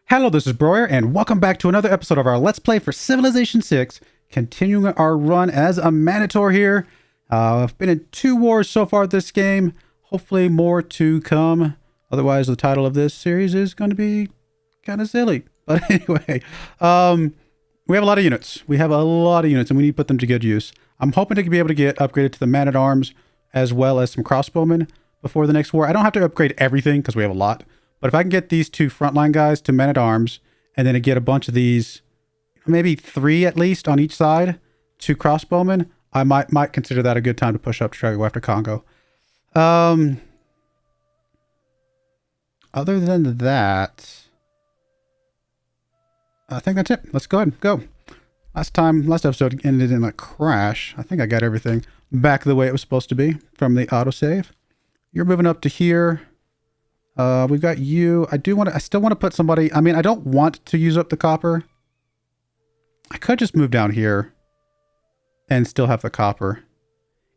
Hello, this is Broyar, and welcome back to another episode of our Let's Play for Civilization 6, continuing our run as Amanitore here. I've been in 2 wars so far this game, hopefully more to come. Otherwise, the title of this series is going to be kind of silly. But anyway, we have a lot of units. And we need to put them to good use. I'm hoping to be able to get upgraded to the man-at-arms as well as some crossbowmen before the next war. I don't have to upgrade everything because we have a lot. But if I can get these 2 frontline guys to men-at-arms, and then get a bunch of these, maybe 3 at least on each side, to crossbowmen, I might consider that a good time to push up to try to go after Congo. Other than that, I think that's it. Let's go ahead and go. Last episode ended in a crash. I think I got everything back the way it was supposed to be from the autosave. You're moving up to here. We've got you. I still want to put somebody. I mean, I don't want to use up the copper. I could just move down here and still have the copper.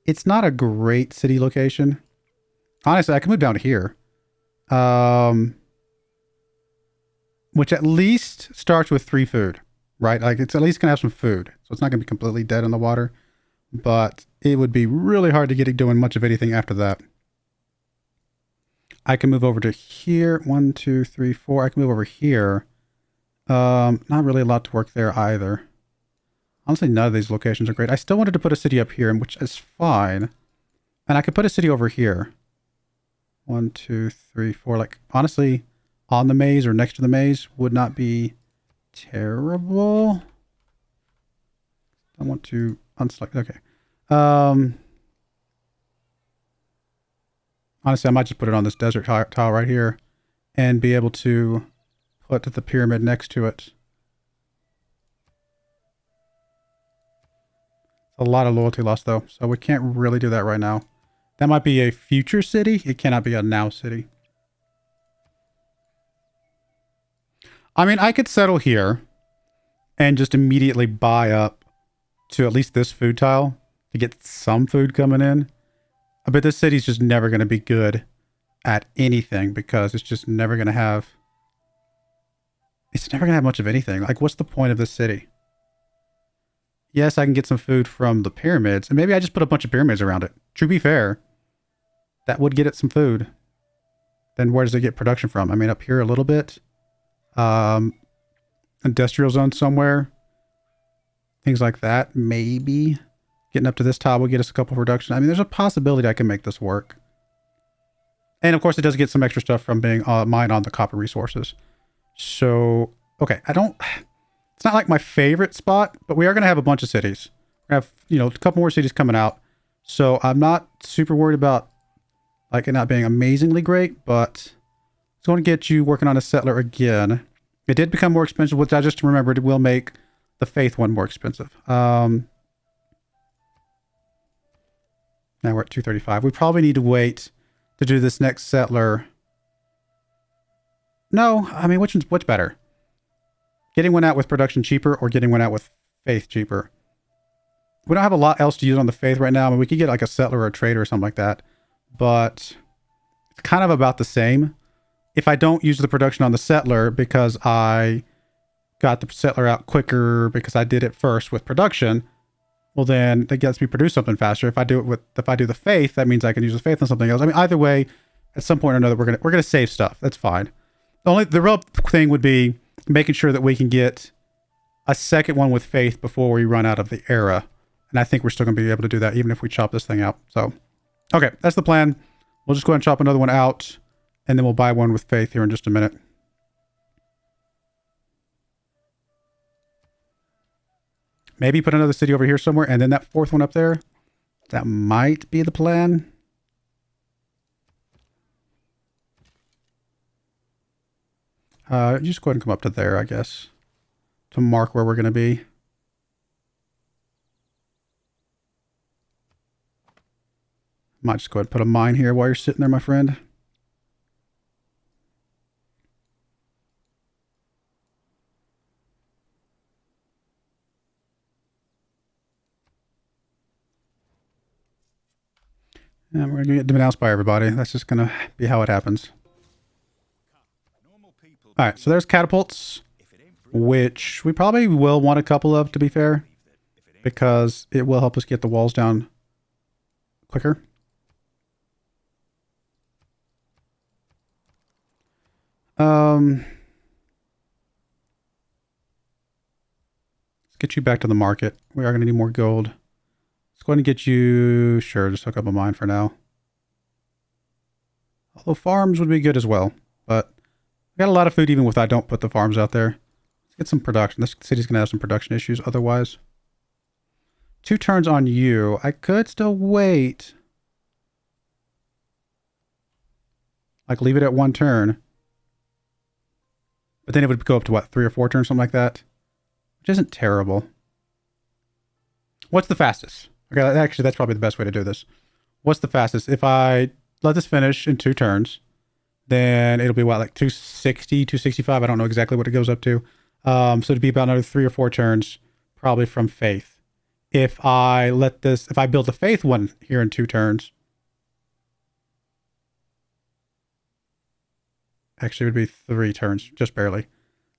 It's not a great city location. Honestly, I can move down here. Which at least starts with 3 food, right? Like it's at least going to have some food. So it's not going to be completely dead in the water, but it would be really hard to get it doing much of anything after that. I can move over to here. 1, 2, 3, 4. I can move over here. Not really a lot to work there either. Honestly, none of these locations are great. I still wanted to put a city up here, which is fine. And I could put a city over here. 1, 2, 3, 4. Like, honestly, on the maze or next to the maze would not be terrible. I want to unselect. Okay. Honestly, I might just put it on this desert tile right here and be able to put the pyramid next to it. A lot of loyalty loss, though, so we can't really do that right now. That might be a future city. It cannot be a now city. I mean, I could settle here and just immediately buy up to at least this food tile to get some food coming in. But this city's just never going to be good at anything because it's just never going to have... It's never going to have much of anything. Like, what's the point of this city? Yes, I can get some food from the pyramids. And maybe I just put a bunch of pyramids around it. To be fair, that would get it some food. Then where does it get production from? I mean, up here a little bit. Industrial zone somewhere. Things like that, maybe. Getting up to this tile will get us a couple of production. I mean, there's a possibility I can make this work. And of course, it does get some extra stuff from being mined on the copper resources. So, okay, it's not like my favorite spot, but we are going to have a bunch of cities. We're going to have, a couple more cities coming out. So I'm not super worried about like it not being amazingly great, but it's going to get you working on a settler again. It did become more expensive, which I just remembered it will make the faith one more expensive. Now we're at 235. We probably need to wait to do this next settler. No, I mean, what's better? Getting one out with production cheaper or getting one out with faith cheaper? We don't have a lot else to use on the faith right now. I mean, we could get like a settler or a trader or something like that. But it's kind of about the same. If I don't use the production on the settler because I got the settler out quicker because I did it first with production, well, then that gets me produce something faster. If I do the faith, that means I can use the faith on something else. I mean, either way, at some point or another, we're gonna save stuff. That's fine. The real thing would be making sure that we can get a second one with faith before we run out of the era. And I think we're still gonna be able to do that even if we chop this thing out. So, okay, that's the plan. We'll just go ahead and chop another one out, and then we'll buy one with faith here in just a minute. Maybe put another city over here somewhere, and then that 4th one up there. That might be the plan. Just go ahead and come up to there, I guess, to mark where we're going to be. Might just go ahead and put a mine here while you're sitting there, my friend. And we're going to get denounced by everybody. That's just going to be how it happens. Normal people All right, so there's catapults, which we probably will want a couple of, to be fair, because it will help us get the walls down quicker. Let's get you back to the market. We are going to need more gold. Let's go ahead and get you, sure, just hook up a mine for now. Although farms would be good as well, but we got a lot of food even if I don't put the farms out there. Let's get some production. This city's going to have some production issues otherwise. 2 turns on you. I could still wait. Like leave it at 1 turn. But then it would go up to what, 3 or 4 turns, something like that? Which isn't terrible. What's the fastest? Okay, actually that's probably the best way to do this. What's the fastest? If I let this finish in 2 turns, then it'll be what, like 260, 265? I don't know exactly what it goes up to. So it'd be about another 3 or 4 turns, probably from Faith. If I build the Faith one here in 2 turns, actually it would be 3 turns, just barely.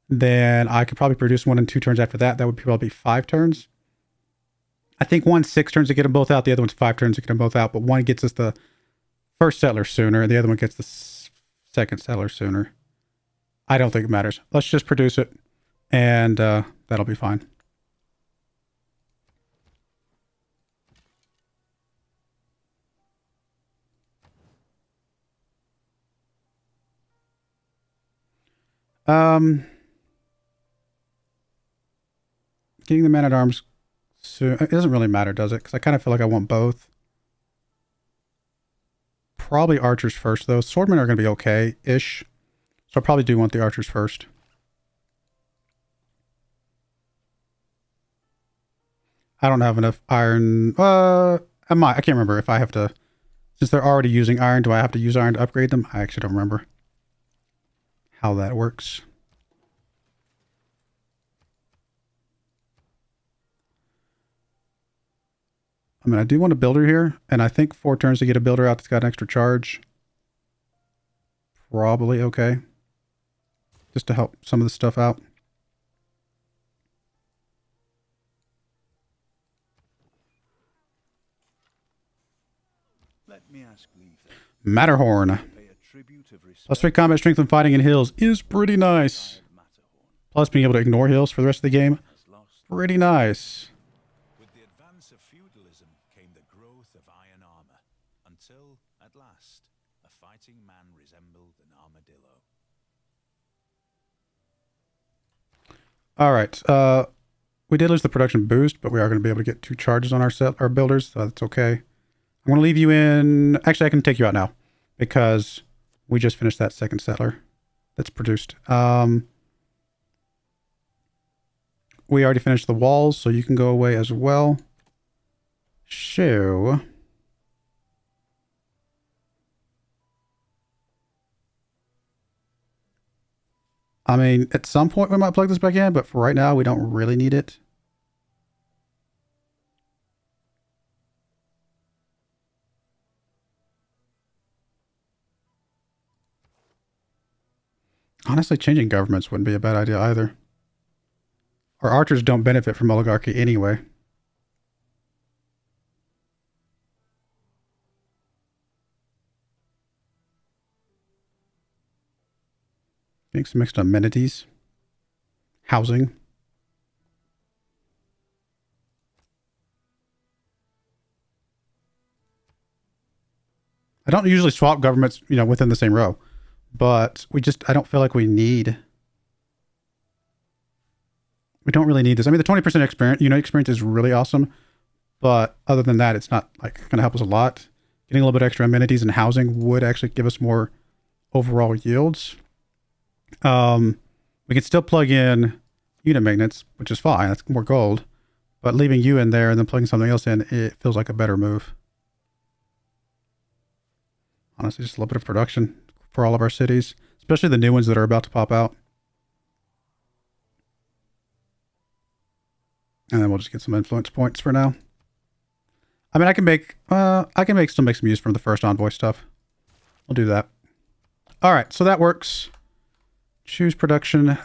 Then I could probably produce one in 2 turns after that. That would probably be 5 turns. I think one's 6 turns to get them both out. The other one's 5 turns to get them both out. But one gets us the first settler sooner, and the other one gets the second settler sooner. I don't think it matters. Let's just produce it, and that'll be fine. Getting the man-at-arms soon. It doesn't really matter, does it? Because I kind of feel like I want both. Probably archers first, though. Swordmen are going to be okay-ish. So I probably do want the archers first. I don't have enough iron. I can't remember if I have to... Since they're already using iron, do I have to use iron to upgrade them? I actually don't remember how that works. I mean, I do want a builder here, and I think 4 turns to get a builder out that's got an extra charge. Probably okay. Just to help some of the stuff out. Let me ask leave then. Matterhorn. Plus 3 combat strength when fighting in hills is pretty nice. Plus being able to ignore hills for the rest of the game. Pretty nice. With the advance of feudalism came the growth of iron armor, until, at last, a fighting man resembled an armadillo. Alright, we did lose the production boost, but we are going to be able to get 2 charges on our builders, so that's okay. I'm going to leave you in... Actually, I can take you out now, because we just finished that second settler that's produced. We already finished the walls, so you can go away as well. So... I mean, at some point we might plug this back in, but for right now, we don't really need it. Honestly, changing governments wouldn't be a bad idea either. Our archers don't benefit from oligarchy anyway. Getting some extra amenities. Housing. I don't usually swap governments, within the same row. But I don't feel like we don't really need this. I mean, the 20% experience is really awesome. But other than that, it's not like going to help us a lot. Getting a little bit extra amenities and housing would actually give us more overall yields. We can still plug in unit maintenance, which is fine. That's more gold. But leaving you in there and then plugging something else in, it feels like a better move. Honestly, just a little bit of production for all of our cities, especially the new ones that are about to pop out. And then we'll just get some influence points for now. I mean, I can still make some use from the first envoy stuff. We'll do that. All right, so that works. Choose production.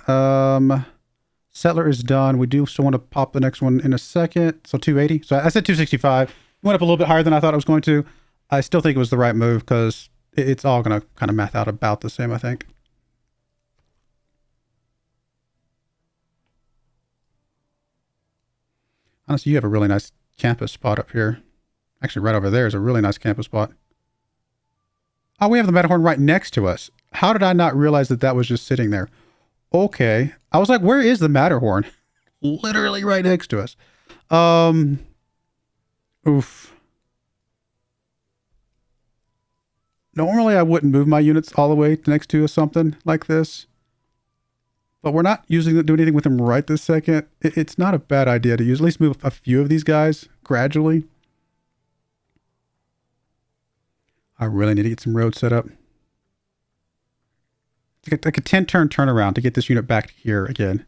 Settler is done. We do still want to pop the next one in a second. So 280. So I said 265. It went up a little bit higher than I thought it was going to. I still think it was the right move because it's all going to kind of math out about the same, I think. Honestly, you have a really nice campus spot up here. Actually, right over there is a really nice campus spot. Oh, we have the Matterhorn right next to us. How did I not realize that that was just sitting there? Okay. I was like, where is the Matterhorn? Literally right next to us. Oof. Normally, I wouldn't move my units all the way next to something like this. But we're not do anything with them right this second. It's not a bad idea to use. At least move a few of these guys gradually. I really need to get some roads set up. It's like a 10-turn turnaround to get this unit back here again.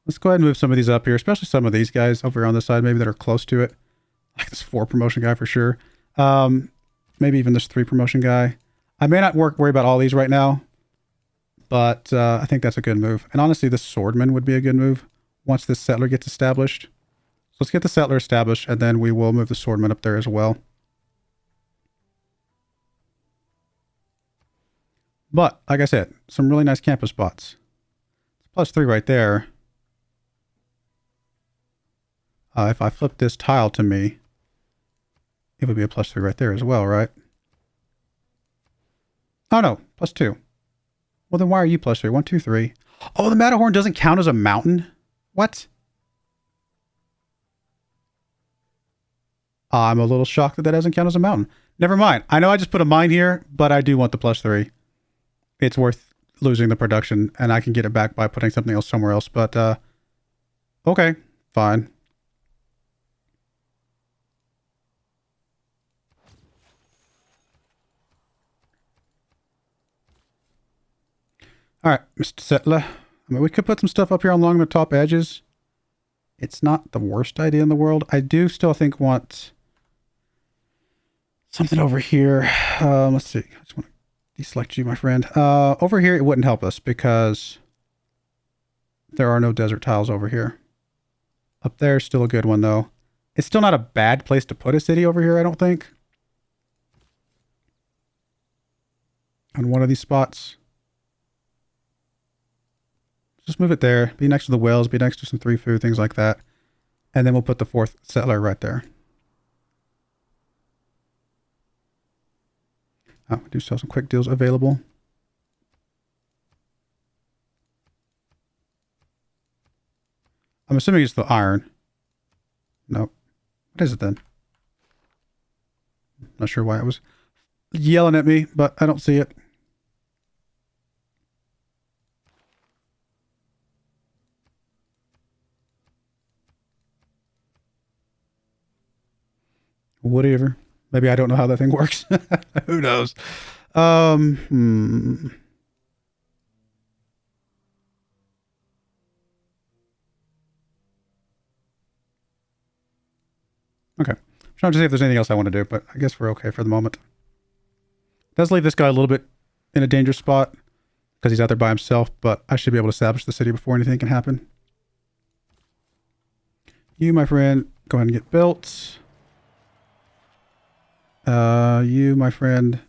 Let's go ahead and move some of these up here, especially some of these guys over here on this side, maybe that are close to it. Like this 4 promotion guy for sure. Maybe even this 3 promotion guy. I may not worry about all these right now, but I think that's a good move. And honestly, the swordman would be a good move once this settler gets established. So let's get the settler established, and then we will move the swordman up there as well. But, like I said, some really nice campus spots. +3 right there. If I flip this tile to me, it would be a +3 right there as well, right? Oh no, +2. Well, then why are you +3? 1, 2, 3. Oh, the Matterhorn doesn't count as a mountain? What? I'm a little shocked that that doesn't count as a mountain. Never mind. I know I just put a mine here, but I do want the +3. It's worth losing the production, and I can get it back by putting something else somewhere else, but okay, fine. All right, Mr. Settler. I mean, we could put some stuff up here along the top edges. It's not the worst idea in the world. I do still think want something over here. Let's see. I just want to deselect you, my friend. Over here, it wouldn't help us because there are no desert tiles over here. Up there is still a good one, though. It's still not a bad place to put a city over here, I don't think. On one of these spots. Just move it there. Be next to the wells. Be next to some 3 food, things like that. And then we'll put the 4th settler right there. Oh, we do still have some quick deals available. I'm assuming it's the iron. Nope. What is it then? Not sure why it was yelling at me, but I don't see it. Whatever. Maybe I don't know how that thing works. Who knows? Okay. I'm trying to see if there's anything else I want to do, but I guess we're okay for the moment. Does leave this guy a little bit in a dangerous spot because he's out there by himself, but I should be able to establish the city before anything can happen. You, my friend, go ahead and get built. You, my friend,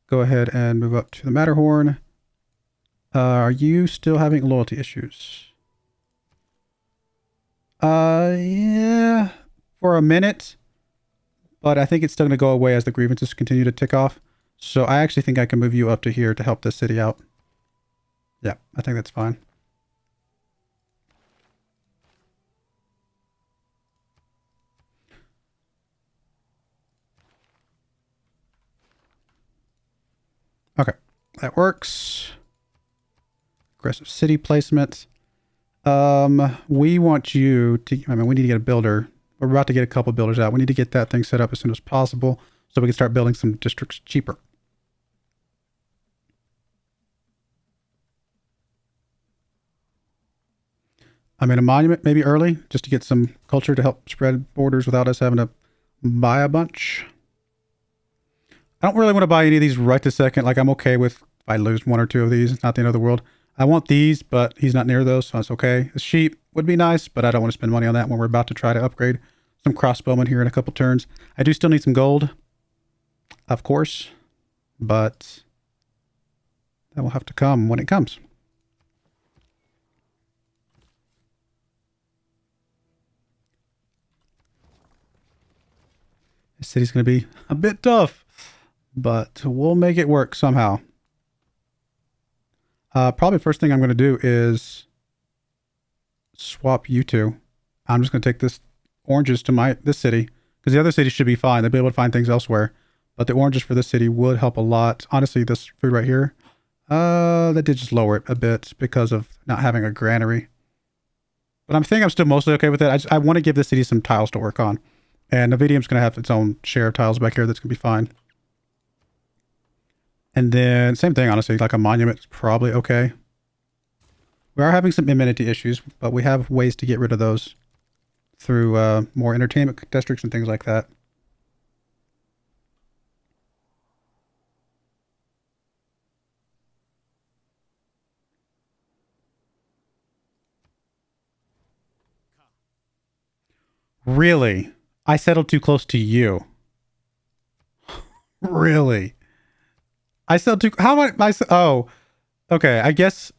go ahead and move up to the Matterhorn. Are you still having loyalty issues? Yeah, for a minute, but I think it's still going to go away as the grievances continue to tick off. So I actually think I can move you up to here to help this city out. Yeah, I think that's fine. Okay, that works. Aggressive city placement. We want you to, I mean, we need to get a builder. We're about to get a couple builders out. We need to get that thing set up as soon as possible so we can start building some districts cheaper. I mean, a monument maybe early just to get some culture to help spread borders without us having to buy a bunch. I don't really want to buy any of these right this second. Like, I'm okay with If I lose one or two of these, it's not the end of the world. I want these, but he's not near those, so that's okay. The sheep would be nice, but I don't want to spend money on that when we're about to try to upgrade some crossbowmen here in a couple turns. I do still need some gold, of course, but that will have to come when it comes. This city's going to be a bit tough, but we'll make it work somehow. Probably first thing I'm going to do is swap you two. I'm just going to take this oranges to this city, because the other city should be fine. They'll be able to find things elsewhere, but the oranges for this city would help a lot. Honestly, this food right here, that did just lower it a bit because of not having a granary. But I'm still mostly okay with it. I want to give this city some tiles to work on, and Navidium's going to have its own share of tiles back here that's going to be fine. And then same thing, honestly, like a monument is probably okay. We are having some amenity issues, but we have ways to get rid of those through more entertainment districts and things like that. Really? I settled too close to you. Really? I settled too... How am I... Oh. Okay, I guess...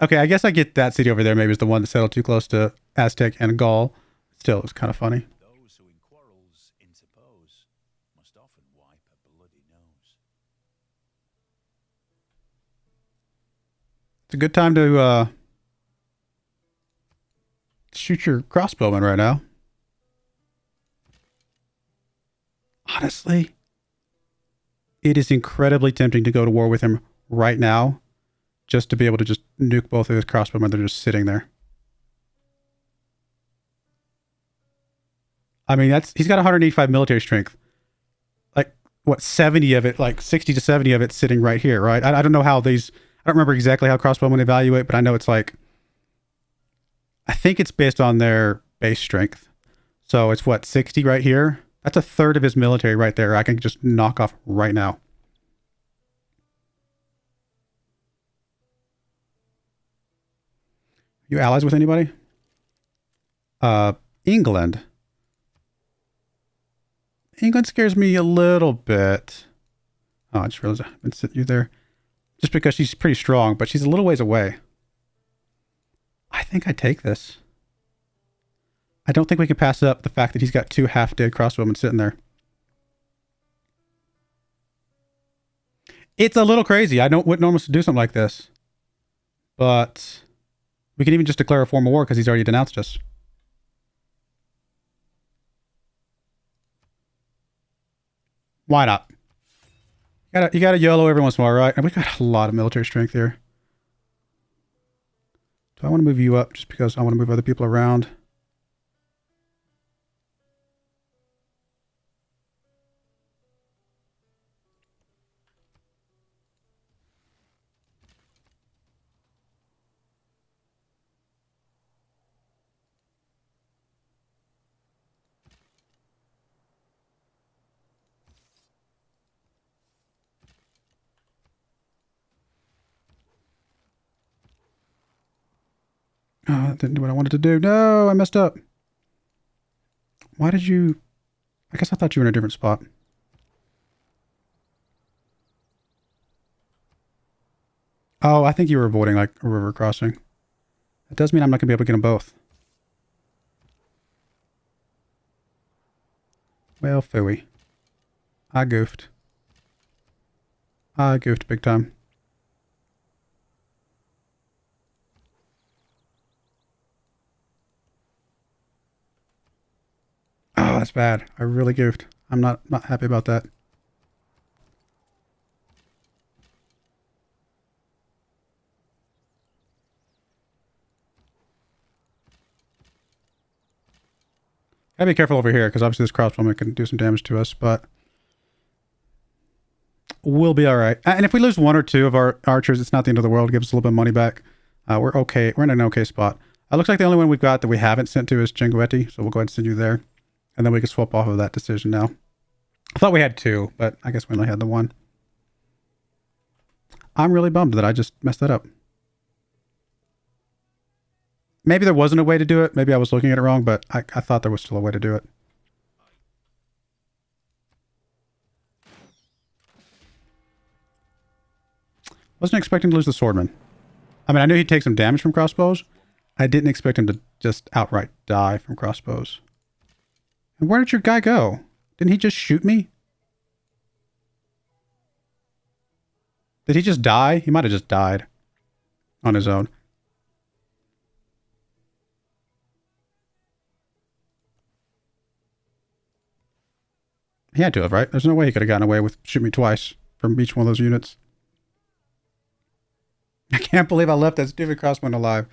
Okay, I guess I get that city over there maybe is the one that settled too close to Aztec and Gaul. Still, it's kind of funny. Those who in quarrels interpose must often wipe a bloody nose. It's a good time to shoot your crossbowman right now. Honestly, it is incredibly tempting to go to war with him right now, just to be able to just nuke both of his crossbowmen. They're just sitting there. I mean, he's got 185 military strength. Like, what, 70 of it, like 60 to 70 of it sitting right here, right? I don't know how these... I don't remember exactly how crossbowmen evaluate, but I know it's like... I think it's based on their base strength. So it's what, 60 right here? That's a third of his military right there. I can just knock off right now. You allies with anybody? England. England scares me a little bit. Oh, I just realized I've been sitting you there. Just because she's pretty strong, but she's a little ways away. I think I take this. I don't think we can pass up the fact that he's got two half-dead crossbowmen sitting there. It's a little crazy. I wouldn't normally do something like this. But we can even just declare a formal war because he's already denounced us. Why not? You gotta YOLO every once in a while, right? And we got a lot of military strength here. Do I want to move you up just because I want to move other people around? Oh, that didn't do what I wanted to do. No, I messed up. Why did you... I guess I thought you were in a different spot. Oh, I think you were avoiding like a river crossing. That does mean I'm not going to be able to get them both. Well, phooey. I goofed. I goofed big time. Oh, that's bad. I really goofed. I'm not happy about that. Gotta be careful over here, because obviously this crossbowman can do some damage to us, but we'll be alright. And if we lose one or two of our archers, it's not the end of the world. It gives us a little bit of money back. We're okay. We're in an okay spot. Looks like the only one we've got that we haven't sent to is Chinguetti, so we'll go ahead and send you there. And then we can swap off of that decision now. I thought we had two, but I guess we only had the one. I'm really bummed that I just messed that up. Maybe there wasn't a way to do it. Maybe I was looking at it wrong, but I thought there was still a way to do it. Wasn't expecting to lose the swordman. I mean, I knew he'd take some damage from crossbows. I didn't expect him to just outright die from crossbows. And where did your guy go? Didn't he just shoot me? Did he just die? He might have just died on his own. He had to have, right? There's no way he could have gotten away with shooting me twice from each one of those units. I can't believe I left that stupid crossbowman alive.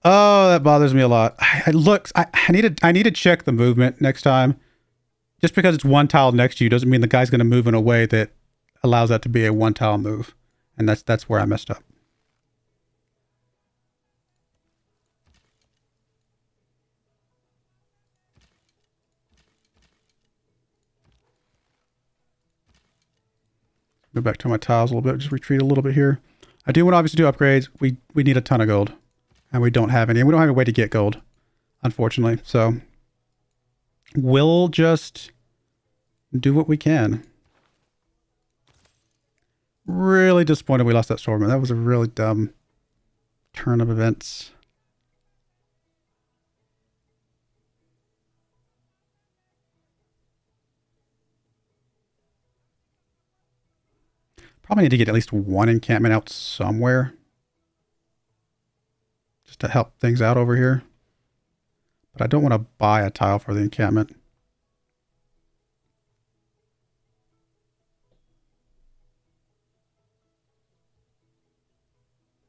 Oh, that bothers me a lot. I need to check the movement next time. Just because it's one tile next to you doesn't mean the guy's going to move in a way that allows that to be a one tile move. And that's where I messed up. Go back to my tiles a little bit, just retreat a little bit here. I do want to obviously do upgrades. We need a ton of gold. And we don't have any. And we don't have a way to get gold, unfortunately. So we'll just do what we can. Really disappointed we lost that swordman. That was a really dumb turn of events. Probably need to get at least one encampment out somewhere. Just to help things out over here. But I don't want to buy a tile for the encampment.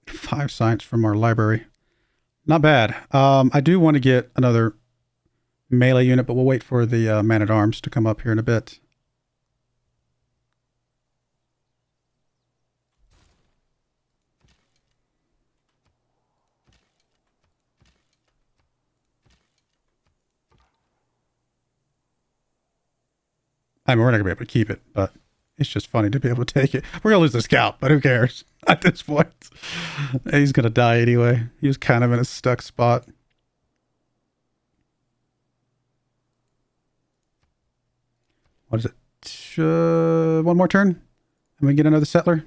Five science from our library. Not bad. I do want to get another melee unit, but we'll wait for the man-at-arms to come up here in a bit. I mean, we're not going to be able to keep it, but it's just funny to be able to take it. We're going to lose the scout, but who cares at this point? He's going to die anyway. He was kind of in a stuck spot. What is it? One more turn? And we get another settler?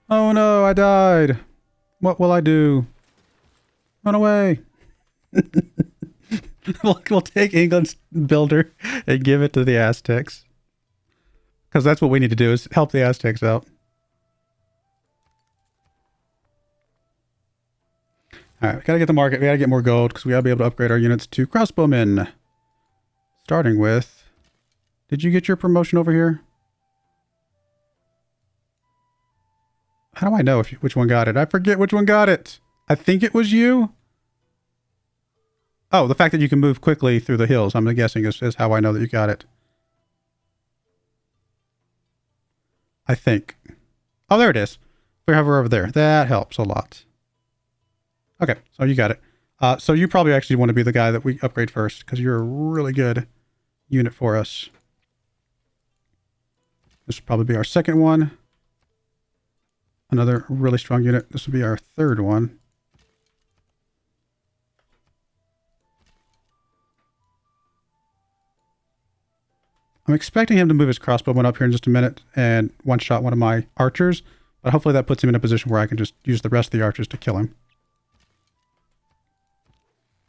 Oh no, I died. What will I do? Run away. We'll take England's builder and give it to the Aztecs. Because that's what we need to do, is help the Aztecs out. Alright, we gotta get the market. We gotta get more gold because we gotta be able to upgrade our units to crossbowmen. Starting with... Did you get your promotion over here? How do I know which one got it? I forget which one got it. I think it was you. Oh, the fact that you can move quickly through the hills, I'm guessing, is how I know that you got it. I think. Oh, there it is. We have her over there. That helps a lot. Okay, so you got it. So you probably actually want to be the guy that we upgrade first, because you're a really good unit for us. This will probably be our second one. Another really strong unit. This will be our third one. I'm expecting him to move his crossbowman up here in just a minute and one-shot one of my archers, but hopefully that puts him in a position where I can just use the rest of the archers to kill him.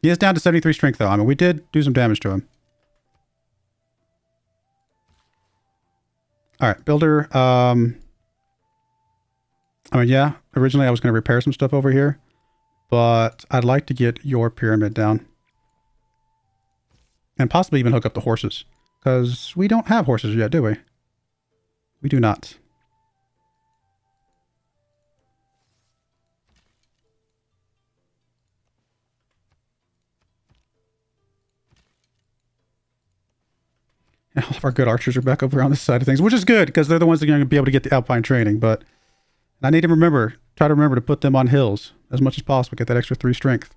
He is down to 73 strength, though. I mean, we did do some damage to him. All right, builder. I mean, yeah, originally I was going to repair some stuff over here, but I'd like to get your pyramid down. And possibly even hook up the horses. Because we don't have horses yet, do we? We do not. And all of our good archers are back over on this side of things, which is good because they're the ones that are going to be able to get the alpine training. But I need to try to remember to put them on hills as much as possible, get that extra 3 strength.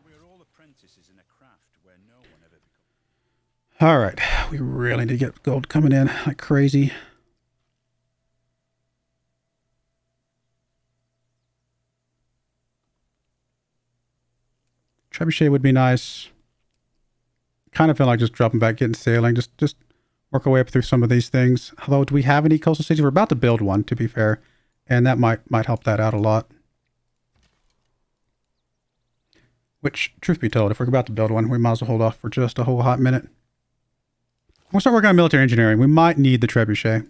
We are all apprentices in a craft where no one ever becomes. All right, we really need to get gold coming in like crazy. Trebuchet would be nice. Kind of feel like just dropping back, getting sailing, just work our way up through some of these things. Although, do we have any coastal cities? We're about to build one, to be fair, and that might help that out a lot. Which, truth be told, if we're about to build one, we might as well hold off for just a whole hot minute. We'll start working on military engineering. We might need the trebuchet.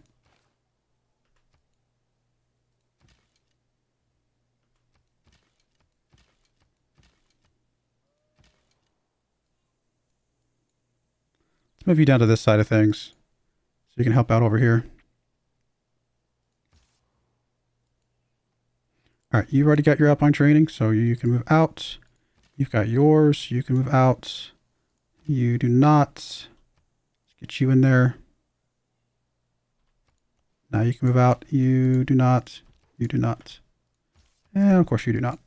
Let's move you down to this side of things so you can help out over here. All right, you've already got your alpine training, so you can move out. You've got yours. You can move out. You do not. Let's get you in there. Now you can move out. You do not. You do not. And of course you do not.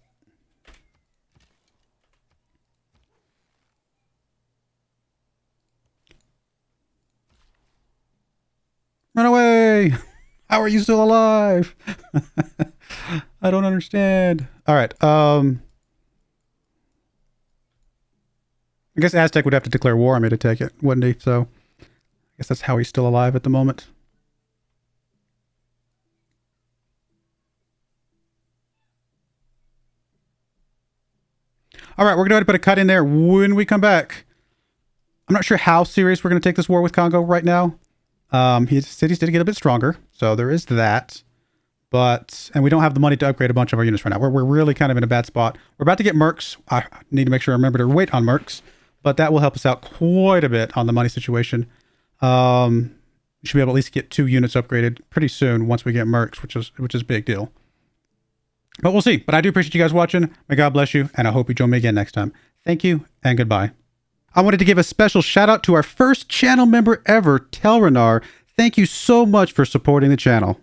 Run away! How are you still alive? I don't understand. All right. I guess Aztec would have to declare war on me to take it, wouldn't he? So I guess that's how he's still alive at the moment. All right, we're going to go ahead and put a cut in there when we come back. I'm not sure how serious we're going to take this war with Congo right now. His cities did get a bit stronger, so there is that. And we don't have the money to upgrade a bunch of our units right now. We're really kind of in a bad spot. We're about to get mercs. I need to make sure I remember to wait on mercs, but that will help us out quite a bit on the money situation. We should be able to at least get 2 units upgraded pretty soon once we get mercs, which is a big deal. But we'll see. But I do appreciate you guys watching. May God bless you, and I hope you join me again next time. Thank you, and goodbye. I wanted to give a special shout out to our first channel member ever, Telrenar. Thank you so much for supporting the channel.